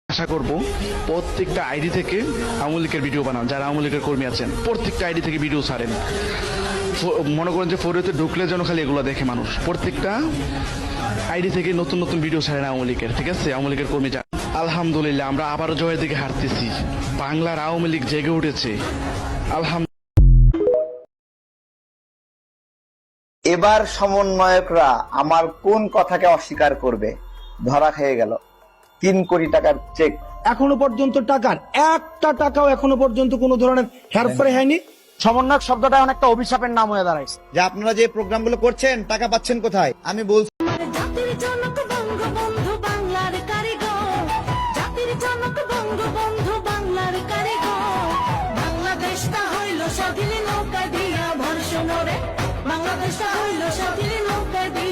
আশা করব প্রত্যেকটা আইডি থেকে আওয়ামী লীগের ভিডিও বানান, যারা আওয়ামী লীগের কর্মী আছেন প্রত্যেকটা আইডি থেকে ভিডিও ছাড়েন। মনে করেন যে ফোরেতে ঢুকলে যেন খালি এগুলো দেখে মানুষ, প্রত্যেকটা আইডি থেকে নতুন নতুন ভিডিও ছাড়েন আওয়ামী লীগের, ঠিক আছে? আওয়ামী লীগের কর্মী যা। আলহামদুলিল্লাহ আমরা আবারও জয়ের দিকে হাঁটতেছি, বাংলার আওয়ামী লীগ জেগে উঠেছে আলহামদুলিল্লাহ। এবার সমন্বয়করা আমার কোন কথাকে অস্বীকার করবে? ধরা খেয়ে গেল 3 কোটি টাকার চেক। এখনো পর্যন্ত টাকার একটা টাকাও এখনো পর্যন্ত কোনো ধরনের হেরফের হয়নি। সমন্বয়ক শব্দটা অনেকটা অভিশাপের নাম হয়ে দাঁড়াইছে। যে আপনারা যে প্রোগ্রামগুলো করছেন টাকা পাচ্ছেন কোথায়? আমি বলছি জাতির জনক বঙ্গবন্ধু বাংলার কারিগর, জাতির জনক বঙ্গবন্ধু বাংলার কারিগর। বাংলাদেশটা হইল স্বাধীন নৌকা দিয়া ভরসুন রে, বাংলাদেশটা হইল স্বাধীন নৌকা দিয়া